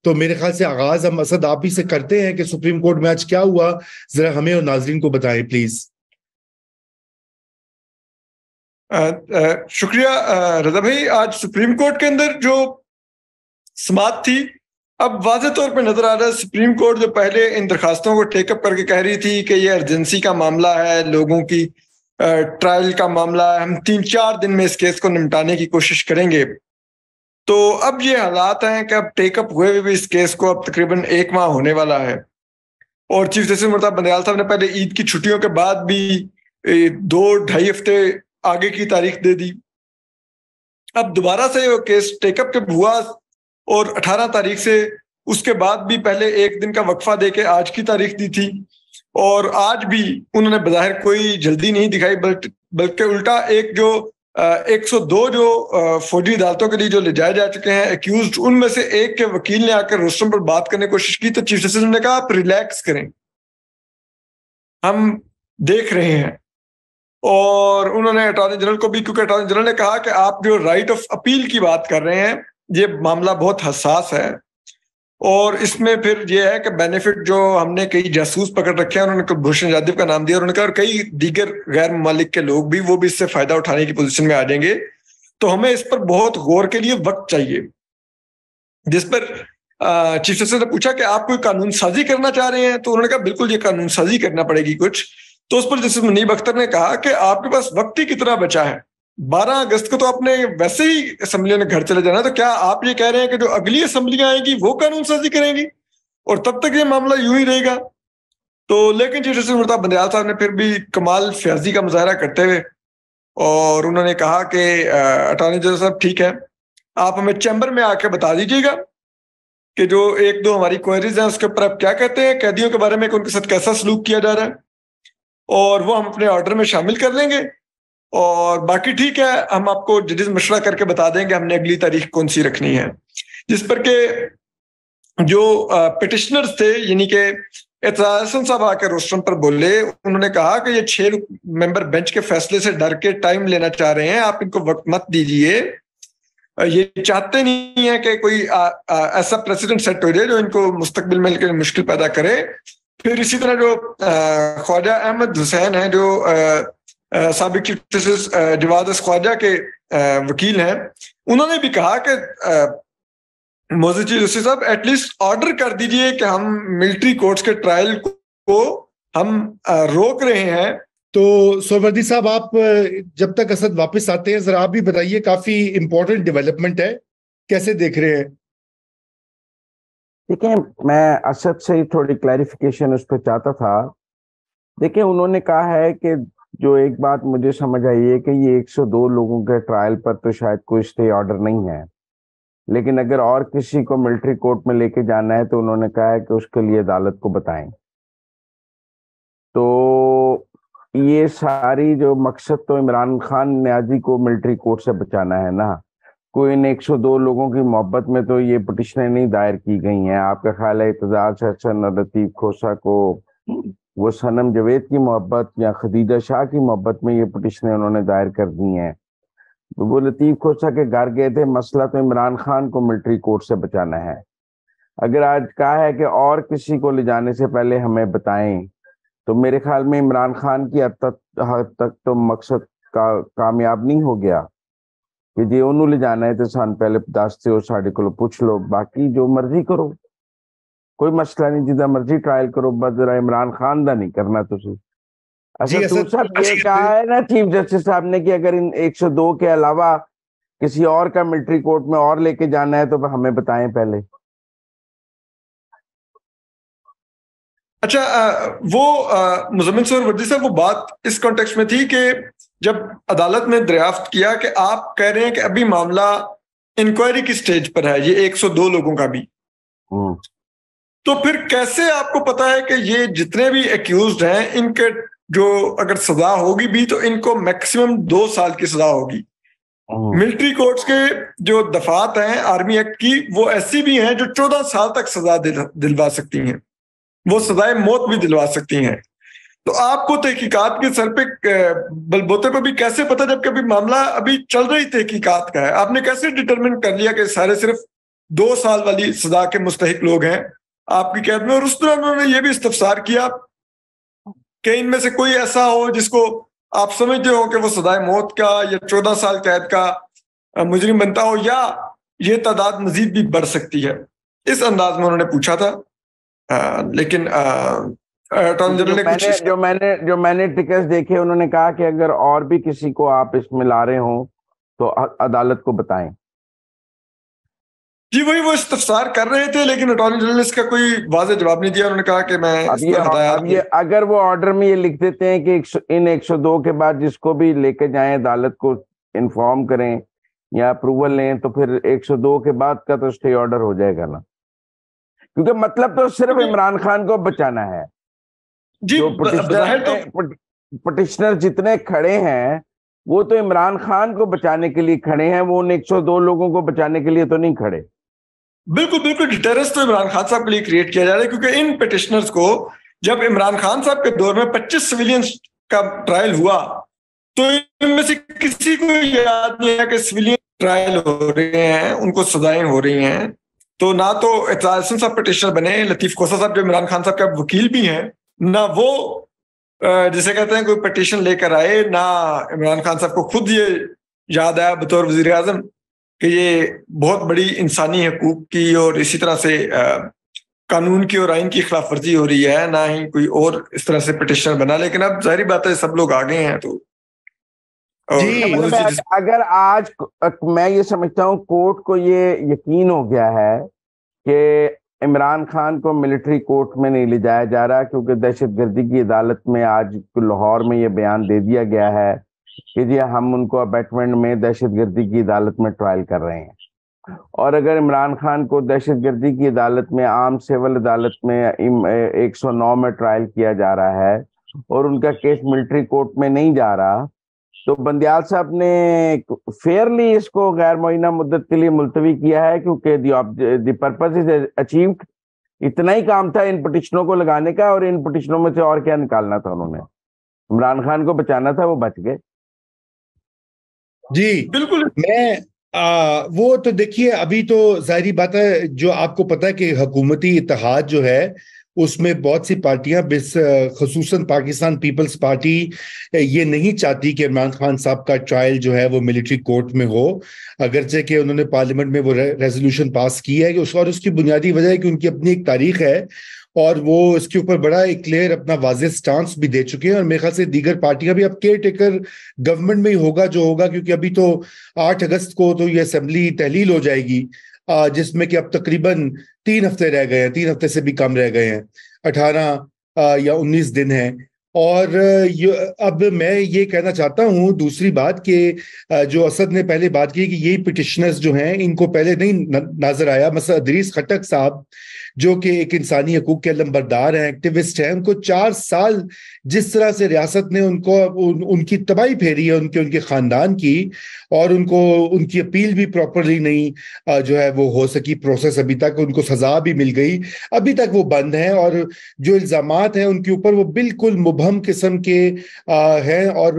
تو میرے خیال سے آغاز ہم اسد آپ ہی سے کرتے ہیں کہ سپریم کورٹ میں آج کیا ہوا، ذرا ہمیں اور ناظرین کو بتائیں پلیز۔ شکریہ رضا بھائی۔ آج سپریم کورٹ کے اندر جو سماعت تھی، اب واضح طور پہ نظر آ رہا ہے سپریم کورٹ جو پہلے ان درخواستوں کو ٹیک اپ کر کے کہہ رہی تھی کہ یہ ایمرجنسی کا معاملہ ہے، لوگوں کی ٹرائل کا معاملہ ہے، ہم 3-4 دن میں اس کیس کو نمٹانے کی کوشش کریں گے، تو اب یہ حالات ہیں کہ اب ٹیک اپ ہوئے بھی اس کیس کو اب تقریباً 1 ماہ ہونے والا ہے، اور چیف جسٹس مرتضیٰ بندیال صاحب نے پہلے عید کی چھٹیوں کے بعد بھی 2-2.5 ہفتے آگے کی تاریخ دے دی۔ اب دوبارہ سے وہ کیس ٹیک اپ جب ہوا اور 18 تاریخ سے اس کے بعد بھی پہلے 1 دن کا وقفہ دے کے آج کی تاریخ دی تھی، اور آج بھی انہوں نے بظاہر کوئی جلدی نہیں دکھائی، بلکہ الٹا ایک جو 102 جو فوجی عدالتوں کے لیے جو لے جائے جا چکے ہیں ایکیوزڈ، ان میں سے ایک کے وکیل نے آ کر روسٹرم پر بات کرنے کی کوشش کی، تو چیف جسٹس نے کہا آپ ریلیکس کریں، ہم دیکھ رہے ہیں۔ اور انہوں نے اٹارنی جنرل کو بھی، کیونکہ اٹارنی جنرل نے کہا کہ آپ جو رائٹ آف اپیل کی بات کر رہے ہیں یہ معاملہ بہت حساس ہے، اور اس میں پھر یہ ہے کہ بینیفٹ جو ہم نے کئی جاسوس پکڑ رکھے ہیں، انہوں نے کلبھوشن جادو کا نام دیا، انہوں نے کہا اور کئی دیگر غیر ممالک کے لوگ بھی، وہ بھی اس سے فائدہ اٹھانے کی پوزیشن میں آ جائیں گے، تو ہمیں اس پر بہت غور کے لیے وقت چاہیے۔ جس پر چیف جسٹس نے پوچھا کہ آپ کوئی قانون سازی کرنا چاہ رہے ہیں، تو انہوں نے کہا بالکل یہ قانون سازی کرنا پڑے گی کچھ۔ تو اس پر جسٹس منیب اختر نے کہا کہ آپ کے پاس وقت ہی کتنا بچا ہے، 12 اگست کو تو آپ نے ویسے ہی اسمبلیوں نے گھر چلے جانا، تو کیا آپ یہ کہہ رہے ہیں کہ جو اگلی اسمبلیاں آئیں گی وہ قانون سازی کریں گی اور تب تک یہ معاملہ یوں ہی رہے گا؟ تو لیکن چیف جسٹس مرتضیٰ بندیال صاحب نے پھر بھی کمال فیاضی کا مظاہرہ کرتے ہوئے اور انہوں نے کہا کہ اٹارنی جنرل صاحب ٹھیک ہے، آپ ہمیں چیمبر میں آ کے بتا دیجیے گا کہ جو 1-2 ہماری کوئریز ہیں اس کے اوپر آپ کیا کہتے ہیں، قیدیوں کے بارے میں کہ ان کے ساتھ کیسا سلوک کیا جا رہا ہے، اور وہ ہم اپنے آرڈر میں شامل کر لیں گے، اور باقی ٹھیک ہے ہم آپ کو ججز مشورہ کر کے بتا دیں گے ہم نے اگلی تاریخ کون سی رکھنی ہے۔ جس پر کہ جو پٹیشنرز تھے، یعنی کہ اعتراض حسن صاحب آ کے روسٹرم پر بولے، انہوں نے کہا کہ یہ 6 ممبر بینچ کے فیصلے سے ڈر کے ٹائم لینا چاہ رہے ہیں، آپ ان کو وقت مت دیجیے، یہ چاہتے نہیں ہیں کہ کوئی ایسا پریسیڈنٹ سیٹ ہو جائے جو ان کو مستقبل میں مشکل پیدا کرے۔ پھر اسی طرح جو خواجہ احمد حسین ہیں جو سابق چیف جسٹس جواد خواجہ کے وکیل ہیں، انہوں نے بھی کہا کہ معزز چیف جسٹس صاحب ایٹ لیسٹ آرڈر کر دیجئے کہ ہم ملٹری کورٹس کے ٹرائل کو ہم روک رہے ہیں۔ تو سہروردی صاحب، آپ جب تک اسد واپس آتے ہیں ذرا آپ بھی بتائیے، کافی امپورٹنٹ ڈیولپمنٹ ہے، کیسے دیکھ رہے ہیں؟ دیکھیں، میں اسد سے ہی تھوڑی کلیریفیکیشن اس پہ چاہتا تھا۔ دیکھیں، انہوں نے کہا ہے کہ جو ایک بات مجھے سمجھ آئی ہے کہ یہ 102 لوگوں کے ٹرائل پر تو شاید کوئی اسٹے آرڈر نہیں ہے، لیکن اگر اور کسی کو ملٹری کورٹ میں لے کے جانا ہے تو انہوں نے کہا ہے کہ اس کے لیے عدالت کو بتائیں۔ تو یہ ساری جو مقصد تو عمران خان نیازی کو ملٹری کورٹ سے بچانا ہے نا، کوئی ان 102 لوگوں کی محبت میں تو یہ پٹیشنیں نہیں دائر کی گئی ہیں۔ آپ کا خیال ہے اعتزاز حسن اور لطیف کھوسہ کو وہ صنم جاوید کی محبت یا خدیجہ شاہ کی محبت میں یہ پٹیشنیں انہوں نے دائر کر دی ہیں؟ وہ لطیف کھوسہ کے گھر گئے تھے، مسئلہ تو عمران خان کو ملٹری کورٹ سے بچانا ہے۔ اگر آج کہا ہے کہ اور کسی کو لے جانے سے پہلے ہمیں بتائیں، تو میرے خیال میں عمران خان کی حد تک تو مقصد کامیاب نہیں ہو گیا کہ جی انہوں لے جانا ہے تو سان پہلے دستے ہو، ساڑھے کو پوچھ لو، باقی جو مرضی کرو، کوئی مسئلہ نہیں، جدہ مرضی ٹرائل کرو، بس ذرا عمران خان دا نہیں کرنا تسی۔ اچھا دوسرا یہ کہا ہے نا چیف جسٹس صاحب نے کہ اگر ان 102 کے علاوہ کسی اور کا ملٹری کورٹ میں اور لے کے جانا ہے تو ہمیں بتائیں پہلے۔ اچھا، وہ مزمل سہروردی صاحب، وہ بات اس کانٹیکسٹ میں تھی کہ جب عدالت نے دریافت کیا کہ آپ کہہ رہے ہیں کہ ابھی معاملہ انکوائری کی سٹیج پر ہے، یہ 102 لوگوں کا بھی، تو پھر کیسے آپ کو پتا ہے کہ یہ جتنے بھی ایکیوزڈ ہیں ان کے جو اگر سزا ہوگی بھی تو ان کو میکسیمم 2 سال کی سزا ہوگی؟ ملٹری کورٹس کے جو دفعات ہیں آرمی ایکٹ کی، وہ ایسی بھی ہیں جو 14 سال تک سزا دلوا سکتی ہیں، وہ سزائے موت بھی دلوا سکتی ہیں۔ تو آپ کو تحقیقات کے سر پہ بلبوتے پہ بھی کیسے پتا جب کہ ابھی معاملہ ابھی چل رہی تحقیقات کا ہے؟ آپ نے کیسے ڈٹرمن کر لیا کہ سارے صرف 2 سال والی سزا کے مستحق لوگ ہیں آپ کی قید میں. اور اس طرح انہوں نے یہ بھی استفسار کیا کہ ان میں سے کوئی ایسا ہو جس کو آپ سمجھتے ہو کہ وہ سزائے موت کا یا 14 سال قید کا مجرم بنتا ہو, یا یہ تعداد مزید بھی بڑھ سکتی ہے. اس انداز میں انہوں نے پوچھا تھا. لیکن اٹارنی جنرل جو میں نے ٹکٹس دیکھے انہوں نے کہا کہ اگر اور بھی کسی کو آپ اس میں لا رہے ہوں تو عدالت کو بتائیں. جی وہی وہ استفسار کر رہے تھے, لیکن اٹارنی جنرل نے اس کا کوئی واضح جواب نہیں دیا. انہوں نے کہا کہ میں اب یہ اگر وہ آرڈر میں یہ لکھ دیتے ہیں کہ ان 102 کے بعد جس کو بھی لے کے جائیں عدالت کو انفارم کریں یا اپروول لیں, تو پھر 102 کے بعد کا تو اسٹے آرڈر ہو جائے گا نا, کیونکہ مطلب تو صرف عمران خان کو بچانا ہے. جی پٹیشنر جتنے کھڑے ہیں وہ تو عمران خان کو بچانے کے لیے کھڑے ہیں, وہ ان 102 لوگوں کو بچانے کے لیے تو نہیں کھڑے. بالکل بالکل ڈیٹرنس تو عمران خان صاحب کے لیے کریٹ کیا جا رہا ہے, کیونکہ ان پٹیشنرز کو جب عمران خان صاحب کے دور میں 25 سویلینز کا ٹرائل ہوا تو ان میں سے کسی کو یاد نہیں ہے کہ سویلین ٹرائل ہو رہے ہیں, ان کو سزائیں ہو رہی ہیں. تو نہ تو اعتراض حسن صاحب پٹیشنر بنے, لطیف کوسا صاحب جو عمران خان صاحب کا وکیل بھی ہیں, نہ وہ جسے کہتے ہیں کوئی پٹیشن لے کر آئے, نہ عمران خان صاحب کو خود یہ یاد آیا بطور وزیر اعظم کہ یہ بہت بڑی انسانی حقوق کی اور اسی طرح سے قانون کی اور آئین کی خلاف ورزی ہو رہی ہے, نہ ہی کوئی اور اس طرح سے پٹیشنر بنا. لیکن اب ظاہری بات ہے سب لوگ آگے ہیں. تو اگر آج میں یہ سمجھتا ہوں کورٹ کو یہ یقین ہو گیا ہے کہ عمران خان کو ملٹری کورٹ میں نہیں لے جایا جا رہا, کیونکہ دہشت گردی کی عدالت میں آج لاہور میں یہ بیان دے دیا گیا ہے کہ جی ہم ان کو ابیٹمنٹ میں دہشت گردی کی عدالت میں ٹرائل کر رہے ہیں. اور اگر عمران خان کو دہشت گردی کی عدالت میں عام سول عدالت میں 109 میں ٹرائل کیا جا رہا ہے اور ان کا کیس ملٹری کورٹ میں نہیں جا رہا, تو بندیال صاحب نے فیئرلی اس کو غیر معینہ مدت کے لیے ملتوی کیا ہے, کیونکہ دی پرپز از اچیوڈ. اتنا ہی کام تھا ان پٹیشنوں کو لگانے کا, اور ان پٹیشنوں میں سے اور کیا نکالنا تھا انہوں نے. عمران خان کو بچانا تھا, وہ بچ گئے. جی بالکل. میں وہ تو دیکھیے ابھی تو ظاہری بات ہے, جو آپ کو پتا ہے کہ حکومتی اتحاد جو ہے اس میں بہت سی پارٹیاں خصوصاً پاکستان پیپلز پارٹی یہ نہیں چاہتی کہ عمران خان صاحب کا ٹرائل جو ہے وہ ملٹری کورٹ میں ہو, اگرچہ کہ انہوں نے پارلیمنٹ میں وہ ریزولوشن پاس کی ہے کہ اور اس کی بنیادی وجہ ہے کہ ان کی اپنی ایک تاریخ ہے اور وہ اس کے اوپر بڑا ایک کلیئر اپنا واضح سٹانس بھی دے چکے ہیں. اور میرے خیال سے دیگر پارٹیاں بھی اب کیئر ٹیکر گورنمنٹ میں ہی ہوگا جو ہوگا, کیونکہ ابھی تو 8 اگست کو تو یہ اسمبلی تحلیل ہو جائے گی, جس میں کہ اب تقریباً 3 ہفتے رہ گئے ہیں, 3 ہفتے سے بھی کم رہ گئے ہیں, 18 یا 19 دن ہیں. اور اب میں یہ کہنا چاہتا ہوں دوسری بات کہ جو اسد نے پہلے بات کی کہ یہی پٹیشنرز جو ہیں ان کو پہلے نہیں نظر آیا. مثلا ادریس خٹک صاحب جو کہ ایک انسانی حقوق کے علمبردار ہیں, ایکٹیوسٹ ہیں, ان کو 4 سال جس طرح سے ریاست نے ان کی تباہی پھیری ہے ان کے خاندان کی, اور ان کی اپیل بھی پراپرلی نہیں جو ہے وہ ہو سکی پروسیس ابھی تک, ان کو سزا بھی مل گئی, ابھی تک وہ بند ہیں. اور جو الزامات ہیں ان کے اوپر وہ بالکل مبہم قسم کے ہیں, اور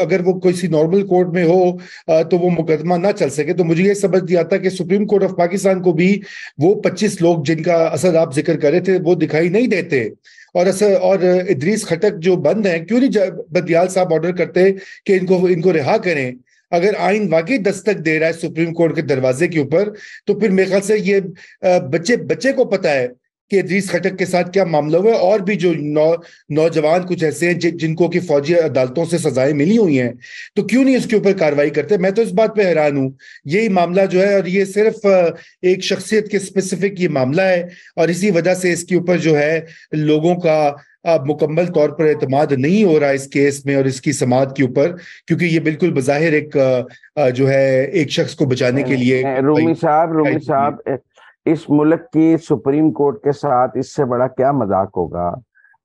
اگر وہ کسی نارمل کورٹ میں ہو تو وہ مقدمہ نہ چل سکے. تو مجھے یہ سمجھ نہیں آتا کہ سپریم کورٹ آف پاکستان کو بھی وہ 25 لوگ جن کا اسد آپ ذکر کر رہے تھے وہ دکھائی نہیں دیتے, اور ادریس خٹک جو بند ہیں, کیوں نہیں بندیال صاحب آرڈر کرتے کہ ان کو رہا کریں. اگر آئین واقعی دستک دے رہا ہے سپریم کورٹ کے دروازے کے اوپر, تو پھر میرے خیال سے یہ بچے کو پتا ہے کہ ادریس خٹک کے ساتھ کیا معاملہ ہوا ہے, اور بھی جو نوجوان کچھ ایسے ہیں جن کو کہ فوجی عدالتوں سے سزائیں ملی ہوئی ہیں, تو کیوں نہیں اس کے اوپر کارروائی کرتے. میں تو اس بات پہ حیران ہوں. یہی معاملہ جو ہے, اور یہ صرف ایک شخصیت کے اسپیسیفک یہ معاملہ ہے, اور اسی وجہ سے اس کے اوپر جو ہے لوگوں کا مکمل طور پر اعتماد نہیں ہو رہا اس کیس میں اور اس کی سماعت کے اوپر, کیونکہ یہ بالکل بظاہر ایک جو ہے ایک شخص کو بچانے کے لیے. رومی صاحب اس ملک کی سپریم کورٹ کے ساتھ اس سے بڑا کیا مذاق ہوگا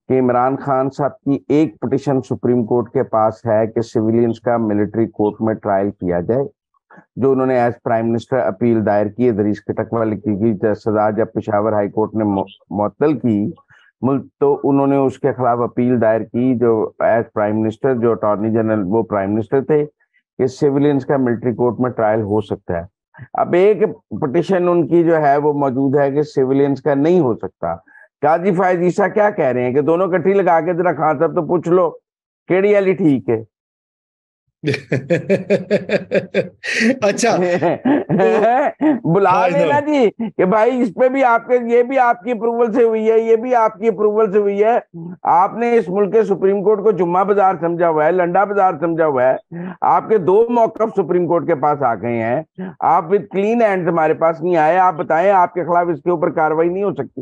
کہ عمران خان صاحب کی ایک پٹیشن سپریم کورٹ کے پاس ہے کہ سویلینز کا ملٹری کورٹ میں ٹرائل کیا جائے, جو انہوں نے ایز پرائم منسٹر اپیل دائر کی ادریس خٹک والی کی سزا جب پشاور ہائی کورٹ نے معطل کی تو انہوں نے اس کے خلاف اپیل دائر کی جو ایز پرائم منسٹر, جو اٹارنی جنرل وہ پرائم منسٹر تھے, کہ سویلینز کا ملٹری کورٹ میں ٹرائل ہو سکتا ہے. اب ایک پٹیشن ان کی جو ہے وہ موجود ہے کہ سیولینز کا نہیں ہو سکتا. قاضی فائز عیسیٰ کیا کہہ رہے ہیں کہ دونوں کٹھی لگا کے ذرا خان صاحب تو پوچھ لو کیڑی والی ٹھیک ہے. اچھا بلا لینا جی کہ بھائی اس پہ بھی آپ کے یہ بھی آپ کی اپروول سے ہوئی ہے, یہ بھی آپ کی اپروول سے ہوئی ہے. آپ نے اس ملک کے سپریم کورٹ کو جمعہ بازار سمجھا ہوا ہے, لنڈا بازار سمجھا ہوا ہے. آپ کے 2 موقف سپریم کورٹ کے پاس آ گئے ہیں, آپ وتھ کلین ہینڈز ہمارے پاس نہیں آئے. آپ بتائیں آپ کے خلاف اس کے اوپر کاروائی نہیں ہو سکتی؟